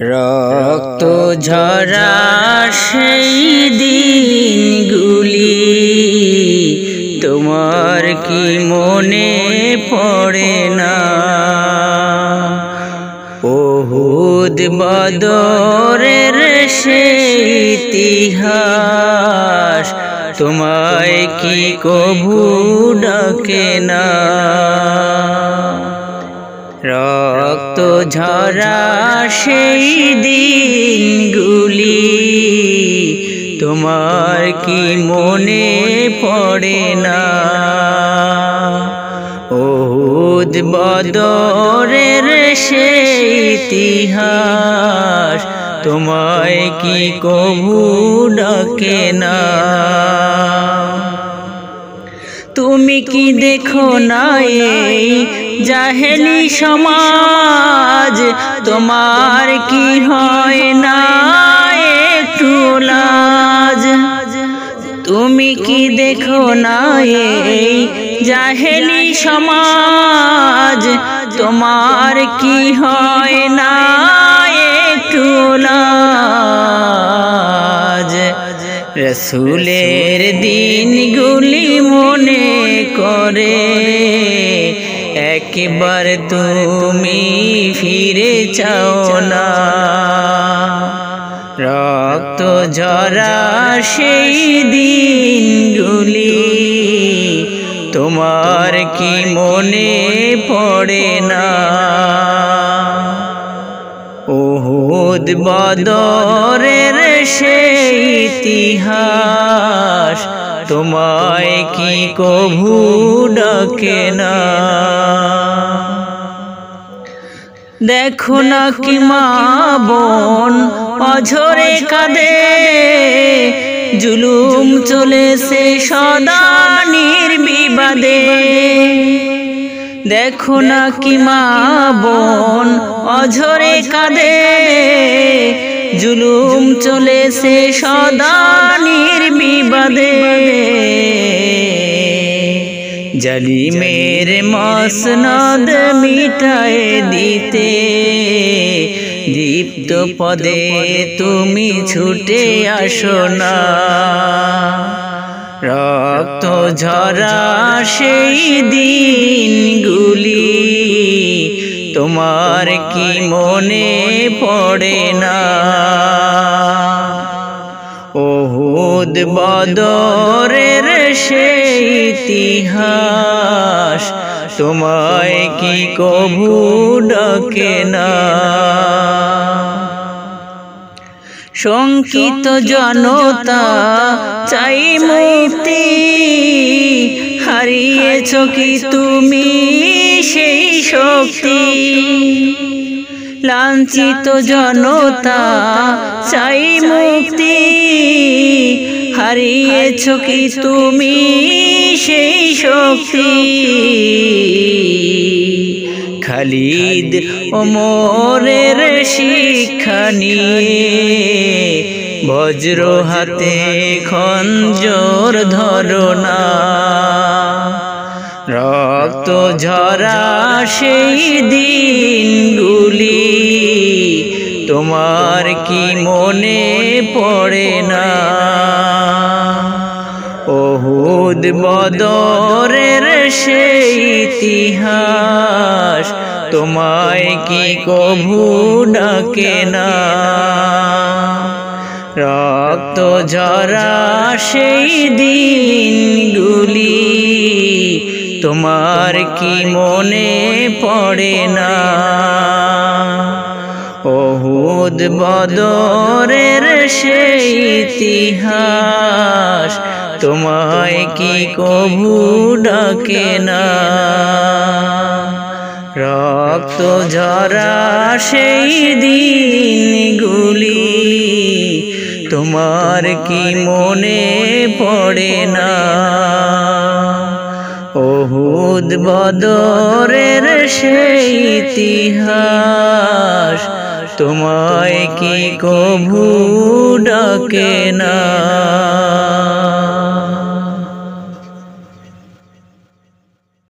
রক্ত ঝরা সেই দিনগুলি তোমার কি মনে পড়ে না? উহুদ বদরের সেই ইতিহাস তোমায় কি কভু ডাকে না? রক্ত ঝরা সেই দিনগুলি তোমার কি মনে পড়ে না? উহুদ বদরের সেই ইতিহাস তোমায় কি কভু ডাকে না? তুমি কি দেখো না এই জাহেলি সমাজ, তোমার কি হয় না একটু লাজ? তুমি কি দেখো না এই জাহেলি সমাজ, তোমার কি হয় না একটু লাজ? রসুলের দিনগুলি মনে করে একবার তুমি ফিরে চাও না? রক্ত ঝরা সেই দিনগুলি তোমার কি মনে পড়ে না? উহুদ বদরের সেই ইতিহাস তোমায় কি কভু ডাকে না? দেখো না কি মা বোন অঝরে কাঁদে, জুলুম চলেছে সদা নির্বিবাদে। দেখো না কি মা বোন অঝরে কাঁদে, জুলুম চলেছে সদা নির্বিবাদে। জালিমের মসনদ মিটায় দিতে দীপ্ত পদে তুমি ছুটে আসো না? রক্ত ঝরা সেই দিনগুলি তোমার কি মনে পড়ে না? উহুদ বদরের সেই ইতিহাস তোমায় কি কভু ডাকে না? শঙ্কিত জনতা চাই মুক্তি, হারিয়েছ কি তুমি সেই শক্তি? লাঞ্ছিত জনতা চাই মুক্তি, হারিয়েছ কি তুমি সেই শক্তি? খালিদ ওমরের শিক্ষা নিয়ে বজ্র হাতে খঞ্জর ধরো না? রক্ত ঝরা সেই দিনগুলি তোমার কি মনে পড়ে না? উহুদ বদরের সেই ইতিহাস তোমায় কি কভু ডাকে না? রক্ত ঝরা সেই দিনগুলি তোমার কি মনে পড়ে না? উহুদ বদরের সেই ইতিহাস তোমায় কি কভু ডাকে না? রক্ত ঝরা সেই দিনগুলি তোমার কি মনে পড়ে না? উহুদ বদরের সেই ইতিহাস তোমায় কি কভু ডাকে না?